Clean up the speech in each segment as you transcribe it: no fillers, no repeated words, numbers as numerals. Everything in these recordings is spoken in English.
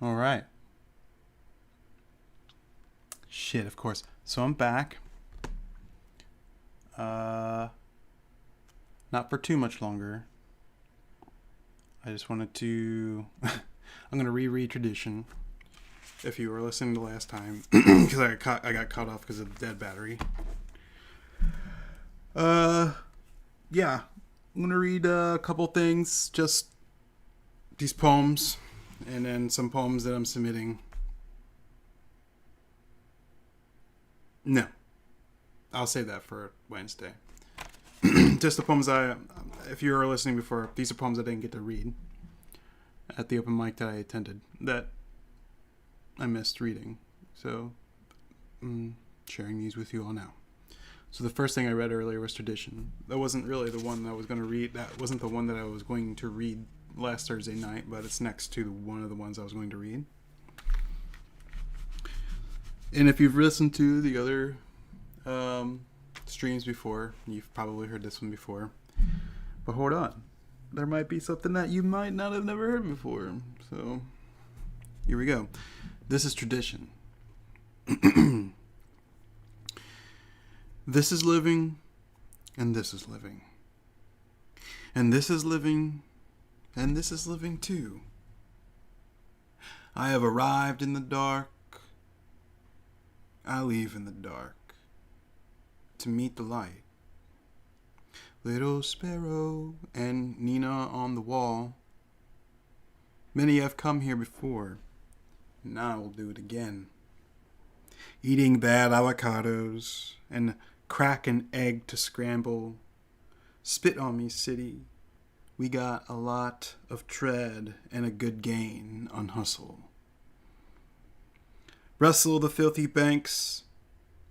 All right. Shit, of course. So I'm back. Not for too much longer. I just wanted to... I'm going to reread tradition. If you were listening to last time. Because I got caught off because of the dead battery. Yeah. I'm going to read a couple things. Just these poems. And then some poems that I'm submitting. No. I'll save that for Wednesday. Just the poems if you were listening before, these are poems I didn't get to read at the open mic that I attended that I missed reading. So I'm sharing these with you all now. So the first thing I read earlier was Tradition. That wasn't really the one that I was going to read. That wasn't the one that I was going to read last Thursday night, but it's next to one of the ones I was going to read. And if you've listened to the other streams before, you've probably heard this one before. But hold on. There might be something that you might not have never heard before. So, here we go. This is Tradition. This is living, and this is living. And this is living, and this is living too. I have arrived in the dark. I leave in the dark to meet the light. Little sparrow and Nina on the wall. Many have come here before, and I will do it again. Eating bad avocados and crack an egg to scramble. Spit on me, city. We got a lot of tread and a good gain on hustle. Rustle the filthy banks,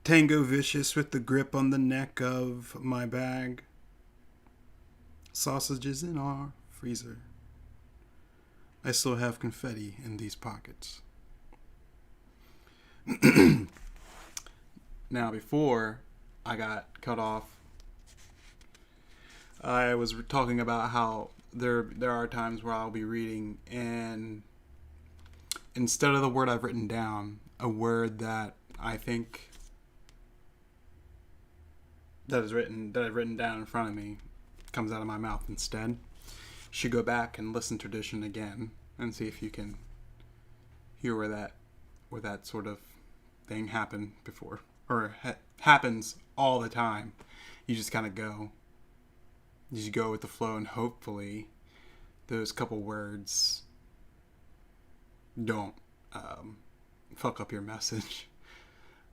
tango vicious with the grip on the neck of my bag. Sausages in our freezer. I still have confetti in these pockets. Now, before I got cut off, I was talking about how there are times where I'll be reading and instead of the word I've written down, a word that I think that I've written down in front of me comes out of my mouth instead. You should go back and listen to Tradition again and see if you can hear where that sort of thing happened before or happens all the time. You just kind of go. You just go with the flow, and hopefully those couple words don't fuck up your message.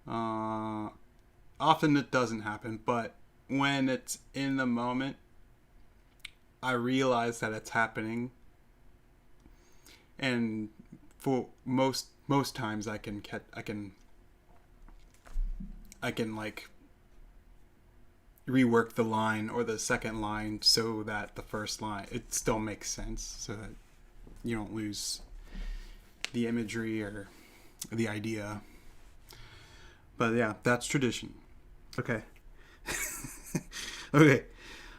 Often it doesn't happen, but when it's in the moment, I realize that it's happening, and for most times I can like rework the line or the second line so that the first line it still makes sense, so that you don't lose the imagery or the idea. But yeah, that's Tradition. Okay. Okay.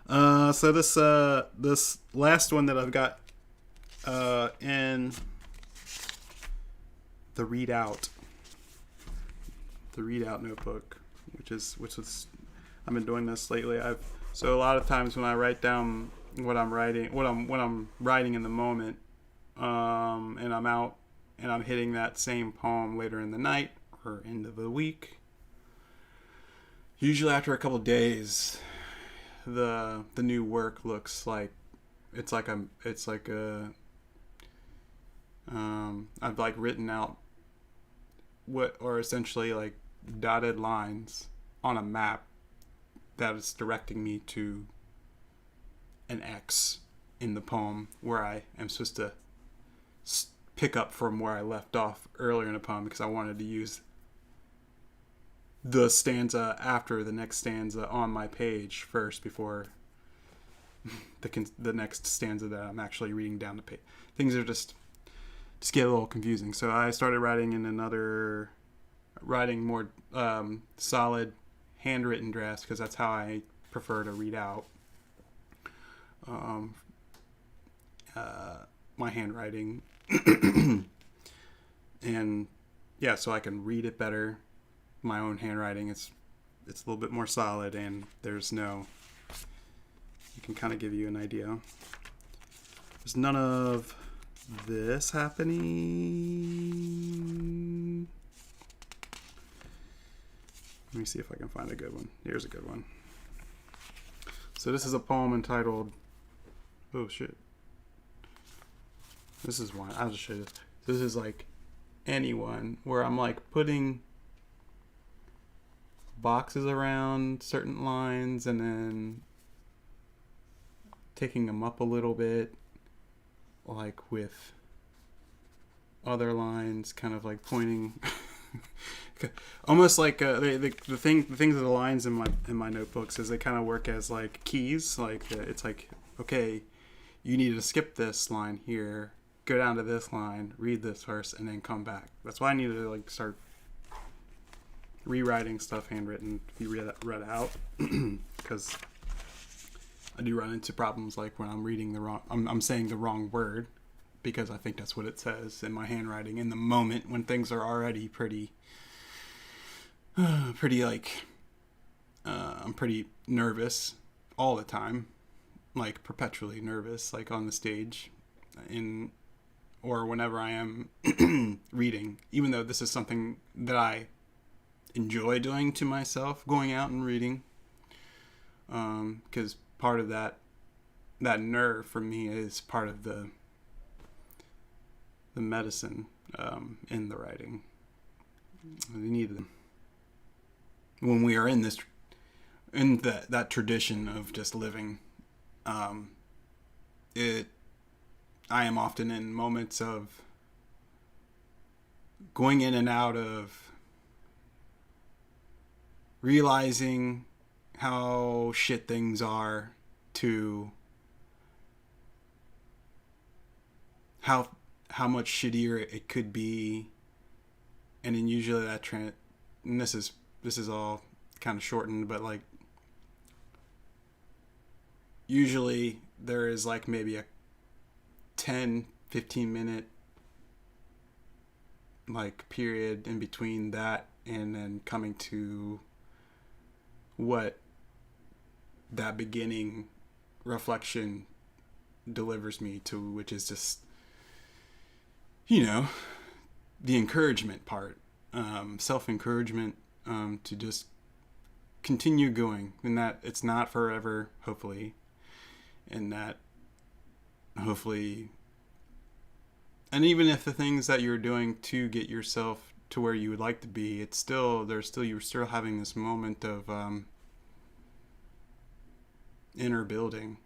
So this last one that I've got in the readout notebook, which is I've been doing this lately. So a lot of times when I write down what I'm writing in the moment, and I'm out and I'm hitting that same poem later in the night or end of the week. Usually after a couple of days, the new work looks like I've like written out what are essentially like dotted lines on a map that is directing me to an X in the poem where I am supposed to pick up from where I left off earlier in the poem, because I wanted to use the stanza after the next stanza on my page first before the next stanza that I'm actually reading down the page. Things are just get a little confusing. So I started writing more solid handwritten drafts, because that's how I prefer to read out my handwriting. And yeah, so I can read it better. My own handwriting, it's a little bit more solid, and there's no, you can kind of give you an idea. There's none of this happening. Let me see if I can find a good one. Here's a good one. So this is a poem entitled, oh shit. This is one, I'll just show you this. This is like anyone, where I'm like putting boxes around certain lines and then taking them up a little bit, like with other lines, kind of like pointing, almost like the things of the lines in my notebooks is they kind of work as like keys. Like it's like, okay, you need to skip this line here, go down to this line, read this first, and then come back. That's why I need to like start rewriting stuff handwritten to be read out, because I do run into problems like when I'm reading the wrong, I'm saying the wrong word because I think that's what it says in my handwriting in the moment when things are already pretty like I'm pretty nervous all the time, like perpetually nervous, like on the stage in or whenever I am reading, even though this is something that I enjoy doing to myself, going out and reading, because part of that nerve for me is part of the medicine in the writing. We need them when we are in that tradition of just living. I am often in moments of going in and out of realizing how shit things are to how much shittier it could be, and then usually and this is all kind of shortened, but like usually there is like maybe a 10-15 minute like period in between that and then coming to what that beginning reflection delivers me to, which is just, you know, the encouragement part, self-encouragement, to just continue going, and that it's not forever, hopefully, and that hopefully, and even if the things that you're doing to get yourself to where you would like to be, it's still, you're still having this moment of inner building.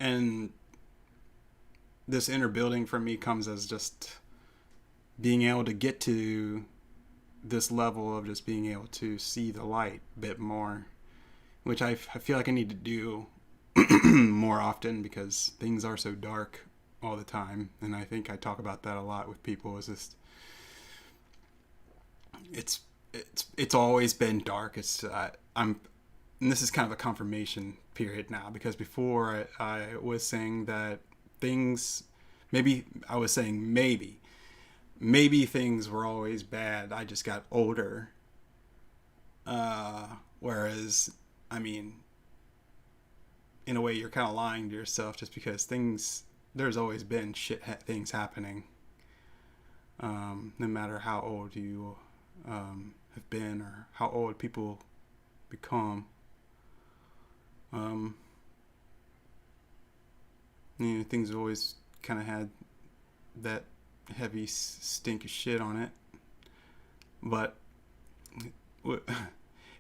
And this inner building for me comes as just being able to get to this level of just being able to see the light a bit more, which I feel like I need to do more often because things are so dark all the time. And I think I talk about that a lot with people, is just it's always been dark. And this is kind of a confirmation period now, because before I was saying that things, maybe things were always bad. I just got older. Whereas, I mean, in a way, you're kind of lying to yourself, just because there's always been things happening. No matter how old you have been or how old people become. You know, things always kind of had that heavy stink of shit on it, but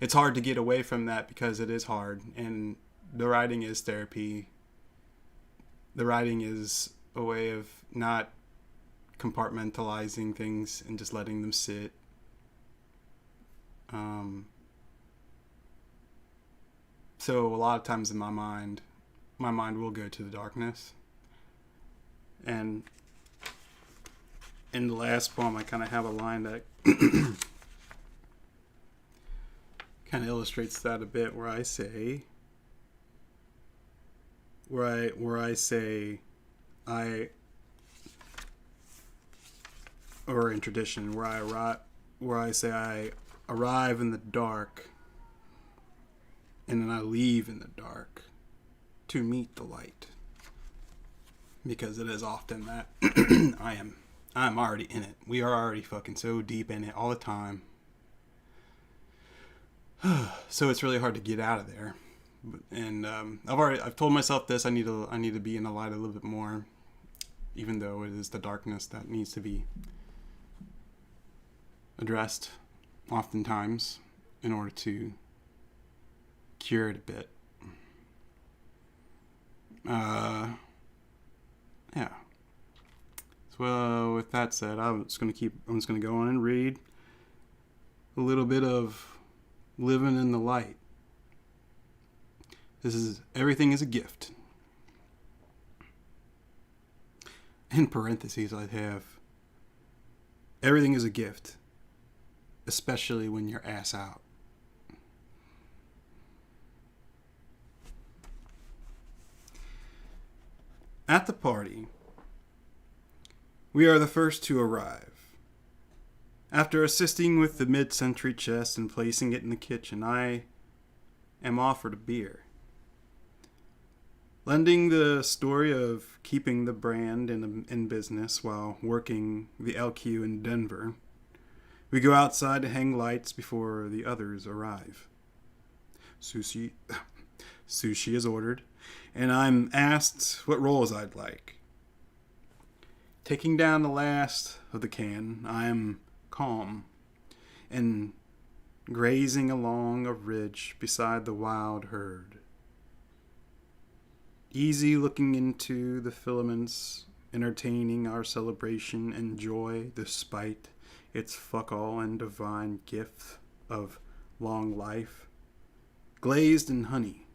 it's hard to get away from that because it is hard, and the writing is therapy. The writing is a way of not compartmentalizing things and just letting them sit. So a lot of times in my mind will go to the darkness. And in the last poem, I kind of have a line that kind of illustrates that a bit, where I say, or in tradition, where I say I arrive in the dark, and then I leave in the dark to meet the light, because it is often that I'm already in it. We are already fucking so deep in it all the time. So it's really hard to get out of there. And I've told myself this. I need to be in the light a little bit more, even though it is the darkness that needs to be addressed oftentimes in order to cure it a bit. Yeah. So with that said, I'm just gonna go on and read a little bit of Living in the Light. This is Everything is a Gift. In parentheses, I have everything is a gift, especially when you're ass out. At the party, we are the first to arrive. After assisting with the mid-century chest and placing it in the kitchen, I am offered a beer. Lending the story of keeping the brand in business while working the LQ in Denver, we go outside to hang lights before the others arrive. Sushi is ordered, and I'm asked what rolls I'd like. Taking down the last of the can, I am calm and grazing along a ridge beside the wild herd. Easy looking into the filaments, entertaining our celebration and joy despite its fuck all and divine gift of long life. Glazed in honey,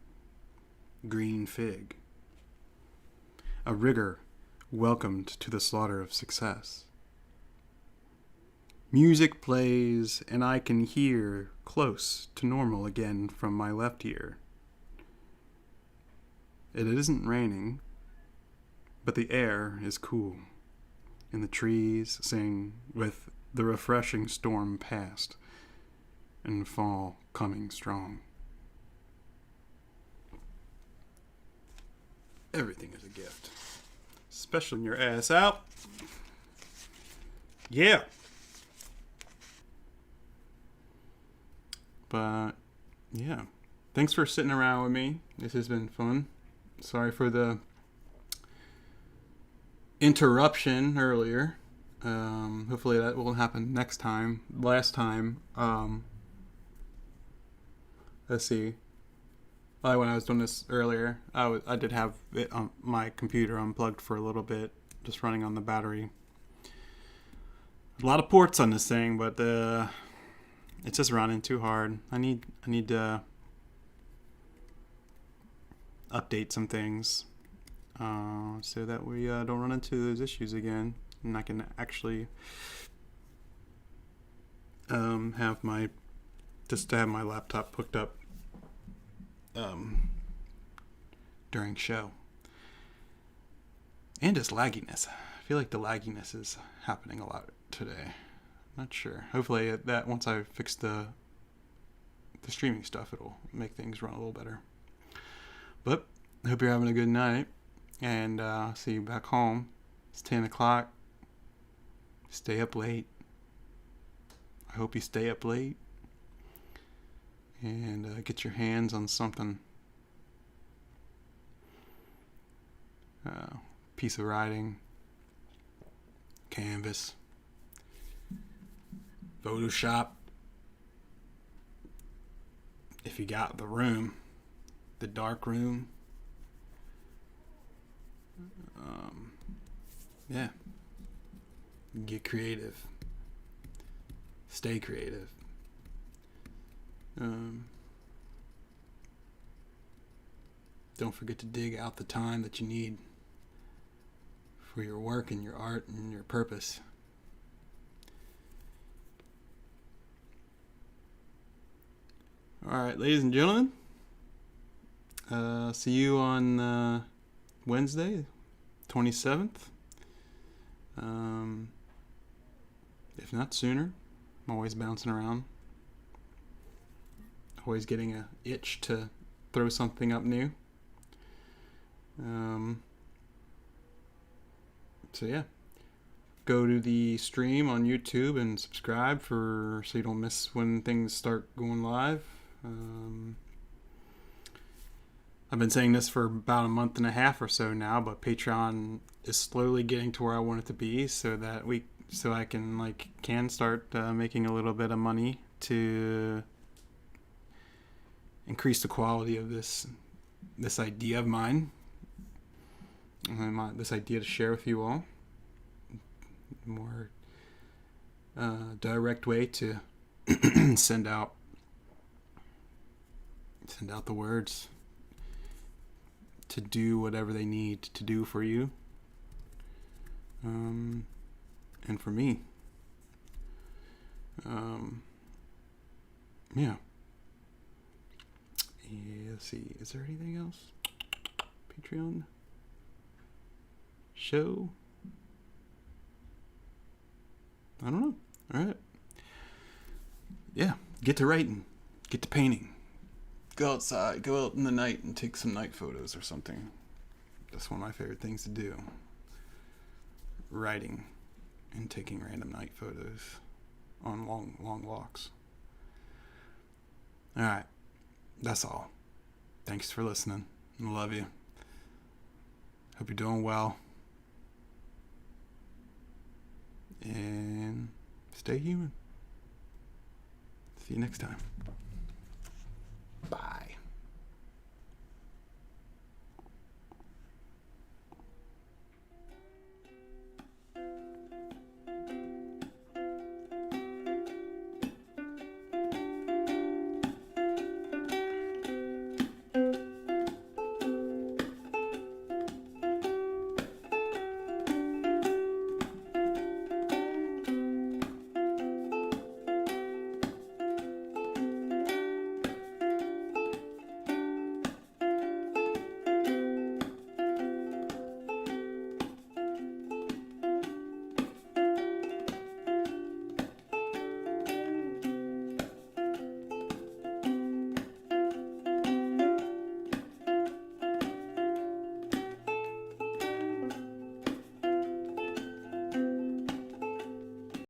green fig. A rigor welcomed to the slaughter of success. Music plays, and I can hear close to normal again from my left ear. It isn't raining, but the air is cool, and the trees sing with the refreshing storm past, and fall coming strong. Everything is a gift, especially when your ass out. Yeah. But, yeah. Thanks for sitting around with me. This has been fun. Sorry for the interruption earlier. Hopefully that won't happen next time. Last time, let's see. When I was doing this earlier, I did have it on my computer unplugged for a little bit, just running on the battery. A lot of ports on this thing, but it's just running too hard. I need to update some things so that we don't run into those issues again, and I can actually have my laptop hooked up during show. And just lagginess. I feel like the lagginess is happening a lot today. Not sure. Hopefully that once I fix the streaming stuff, it'll make things run a little better. But I hope you're having a good night, and see you back home. It's 10 o'clock. Stay up late. I hope you stay up late and get your hands on something. Piece of writing, canvas, Photoshop. If you got the room, the dark room. Yeah. Get creative. Stay creative. Don't forget to dig out the time that you need for your work and your art and your purpose. Alright, ladies and gentlemen, see you on Wednesday, 27th. if not sooner. I'm always bouncing around. Always getting a itch to throw something up new. So yeah. Go to the stream on YouTube and subscribe so you don't miss when things start going live. I've been saying this for about a month and a half or so now, but Patreon is slowly getting to where I want it to be, so I can start making a little bit of money to increase the quality of this idea of mine, this idea to share with you all. More direct way to send out the words to do whatever they need to do for you, and for me. Yeah. Let's see. Is there anything else? Patreon show. I don't know. All right. Yeah. Get to writing. Get to painting. Go outside. Go out in the night and take some night photos or something. That's one of my favorite things to do. Writing and taking random night photos on long walks. All right. That's all. Thanks for listening. I love you. Hope you're doing well. And stay human. See you next time.